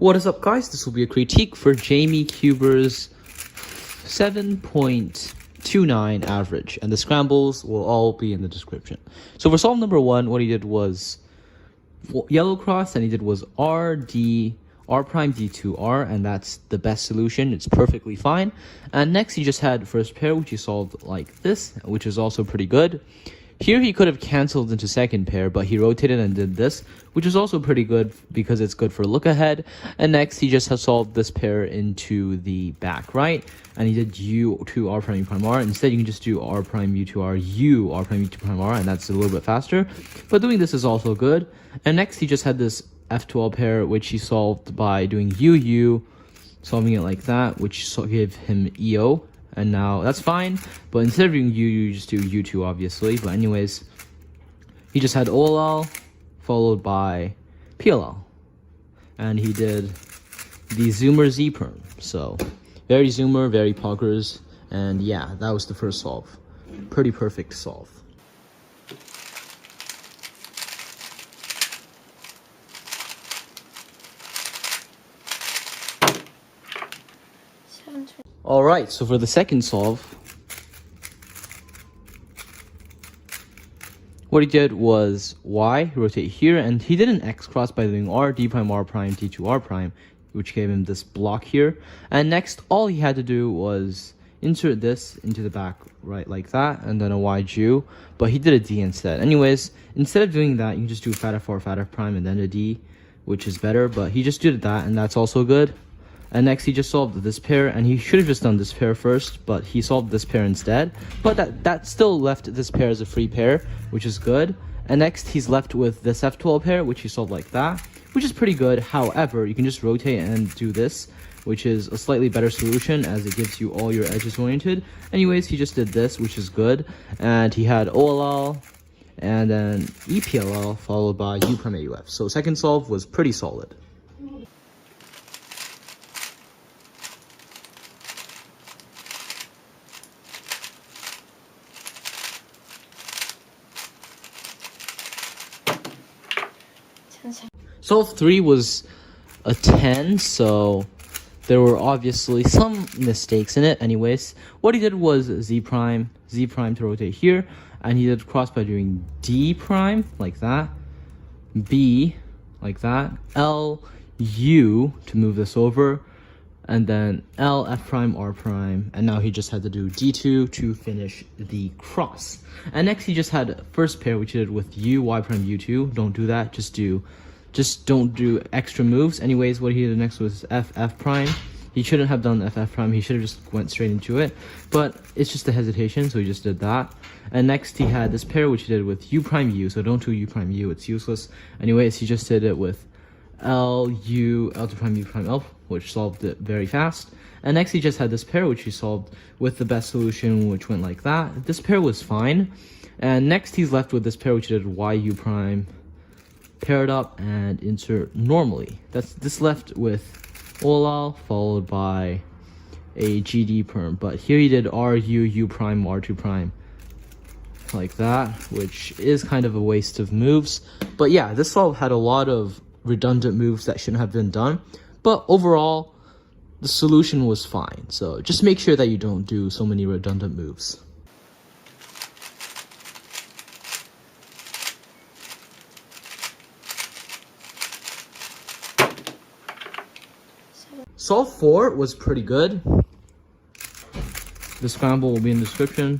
What is up, guys? This will be a critique for Jamie Cuber's 7.29 average, and the scrambles will all be in the description. So for solve number 1, what he did was yellow cross, and he did was R prime D2 R, and that's the best solution. It's perfectly fine. And next he just had first pair, which he solved like this, which is also pretty good. Here he could have cancelled into second pair, but he rotated and did this, which is also pretty good because it's good for look ahead. And next he just has solved this pair into the back right, and he did U2 R prime U prime R. Instead you can just do R prime U2 R U R prime U2 prime R, and that's a little bit faster. But doing this is also good. And next he just had this F12 pair, which he solved by doing UU, solving it like that, which gave him EO. And now that's fine, but instead of doing UU, you just do U2 obviously. But anyways, he just had OLL followed by PLL, and he did the Zoomer Z perm. So very Zoomer, very poggers, and yeah, that was the first solve. Pretty perfect solve. Alright, so for the second solve, what he did was Y, rotate here, and he did an X cross by doing R, D prime, R prime, D2, R prime, which gave him this block here. And next, all he had to do was insert this into the back right like that, and then a Y Jew, but he did a D instead. Anyways, instead of doing that, you can just do fat F4, fat F prime, and then a D, which is better, but he just did that, and that's also good. And next he just solved this pair, and he should have just done this pair first, but he solved this pair instead. But that still left this pair as a free pair, which is good. And next he's left with this F12 pair, which he solved like that, which is pretty good. However, you can just rotate and do this, which is a slightly better solution as it gives you all your edges oriented. Anyways, he just did this, which is good. And he had OLL and then EPLL followed by U prime AUF. So second solve was pretty solid. Solve 3 was a 10, so there were obviously some mistakes in it. Anyways, what he did was Z prime to rotate here, and he did cross by doing D prime like that, B like that, L, U to move this over, and then L, F prime, R prime, and now he just had to do D2 to finish the cross. And next he just had first pair, which he did with U, Y prime, U2. Don't do that, just don't do extra moves. Anyways, what he did next was F prime. He shouldn't have done F prime. He should have just went straight into it. But it's just a hesitation, so he just did that. And next he had this pair, which he did with U prime U. So don't do U prime U. It's useless. Anyways, he just did it with L, U, L to prime, U prime, L, which solved it very fast. And next he just had this pair, which he solved with the best solution, which went like that. This pair was fine. And next he's left with this pair, which he did Y, U prime, pair it up and insert normally. This left with OLL followed by a GD perm, but here he did RU, U prime, R2 prime like that, which is kind of a waste of moves. But yeah, this solve had a lot of redundant moves that shouldn't have been done, but overall the solution was fine. So just make sure that you don't do so many redundant moves. Solve 4 was pretty good. The scramble will be in the description.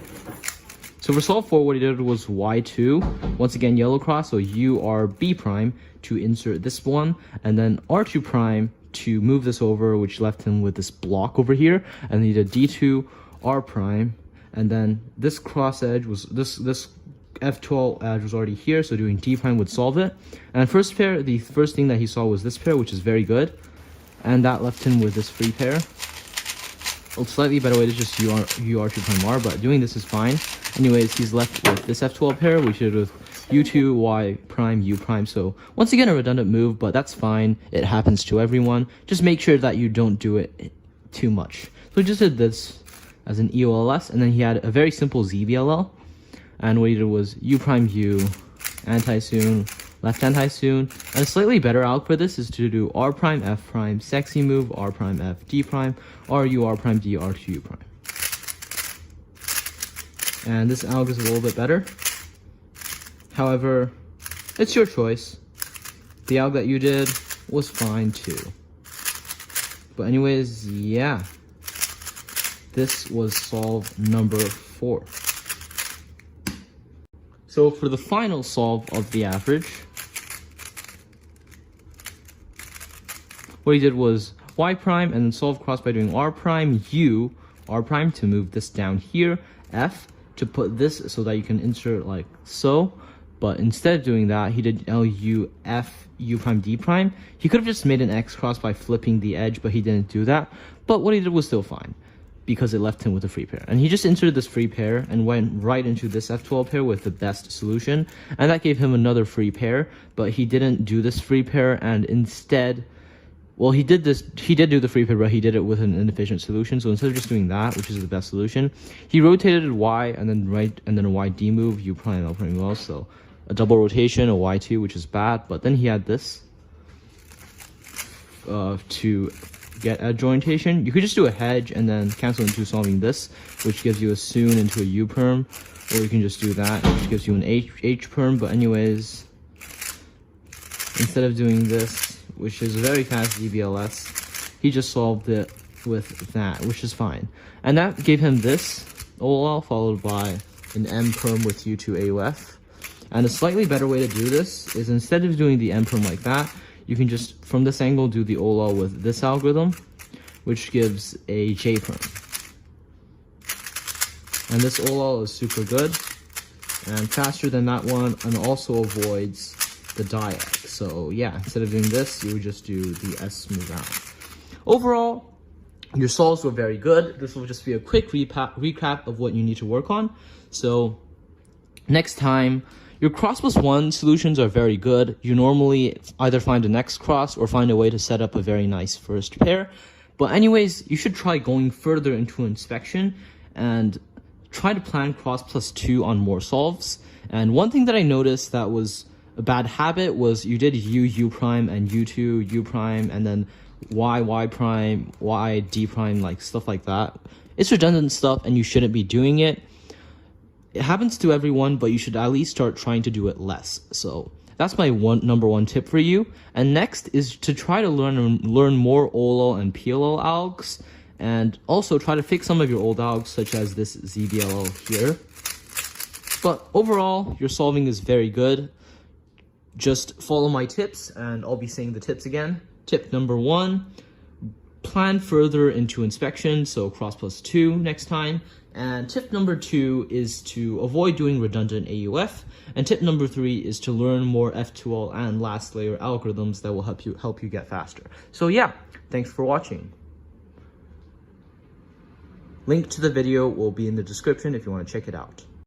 So for solve 4, what he did was Y2. Once again, yellow cross, so URB prime to insert this one, and then R2 prime to move this over, which left him with this block over here. And he did D2 R prime, and then this cross edge was this F12 edge was already here, so doing D prime would solve it. And first pair, the first thing that he saw was this pair, which is very good. And that left him with this free pair. A slightly better way to just UR2 prime R, but doing this is fine. Anyways, he's left with this F12 pair, which is with U2, Y prime, U prime. So once again, a redundant move, but that's fine. It happens to everyone. Just make sure that you don't do it too much. So he just did this as an EOLS, and then he had a very simple ZBLL. And what he did was U prime U, anti-soon, left-hand high soon. And a slightly better alg for this is to do R prime, F prime, sexy move, R prime, F, D prime, RU, R prime, D, R2, U prime. And this alg is a little bit better. However, it's your choice. The alg that you did was fine too. But anyways, yeah. This was solve number 4. So for the final solve of the average, what he did was Y prime and then solve cross by doing R prime, U, R prime to move this down here, F to put this so that you can insert like so. But instead of doing that, he did L, U, F, U prime, D prime. He could have just made an X cross by flipping the edge, but he didn't do that. But what he did was still fine, because it left him with a free pair. And he just inserted this free pair and went right into this F12 pair with the best solution. And that gave him another free pair, but he didn't do this free pair, and instead, well, he did do the free pair, but he did it with an inefficient solution. So instead of just doing that, which is the best solution, he rotated Y and then a YD move, U prime, L prime, well, so a double rotation, a Y2, which is bad. But then he had this to get edge orientation. You could just do a hedge and then cancel into solving this, which gives you a soon into a U perm, or you can just do that, which gives you an H perm. But anyways, instead of doing this, which is very fast EPLS, he just solved it with that, which is fine. And that gave him this OLL followed by an M perm with U2 AUF. And a slightly better way to do this is, instead of doing the M perm like that, you can just, from this angle, do the OLL with this algorithm, which gives a J perm. And this OLL is super good and faster than that one, and also avoids the diag. So yeah, instead of doing this, you would just do the S move out. Overall, your solves were very good. This will just be a quick recap of what you need to work on. So next time, your cross plus 1 solutions are very good. You normally either find a next cross or find a way to set up a very nice first pair. But anyways, you should try going further into inspection and try to plan cross plus 2 on more solves. And one thing that I noticed that was a bad habit was you did U prime, and U2, U prime, and then Y prime, Y, D prime, like stuff like that. It's redundant stuff and you shouldn't be doing it. It happens to everyone, but you should at least start trying to do it less. So that's my number one tip for you. And next is to try to learn more OLL and PLL algs, and also try to fix some of your old algs, such as this ZBLL here. But overall, your solving is very good. Just follow my tips, and I'll be saying the tips again. Tip number 1, plan further into inspection, so cross plus 2 next time. And tip number 2 is to avoid doing redundant AUF. And tip number 3 is to learn more F2L and last layer algorithms that will help you get faster. So yeah, thanks for watching. Link to the video will be in the description if you want to check it out.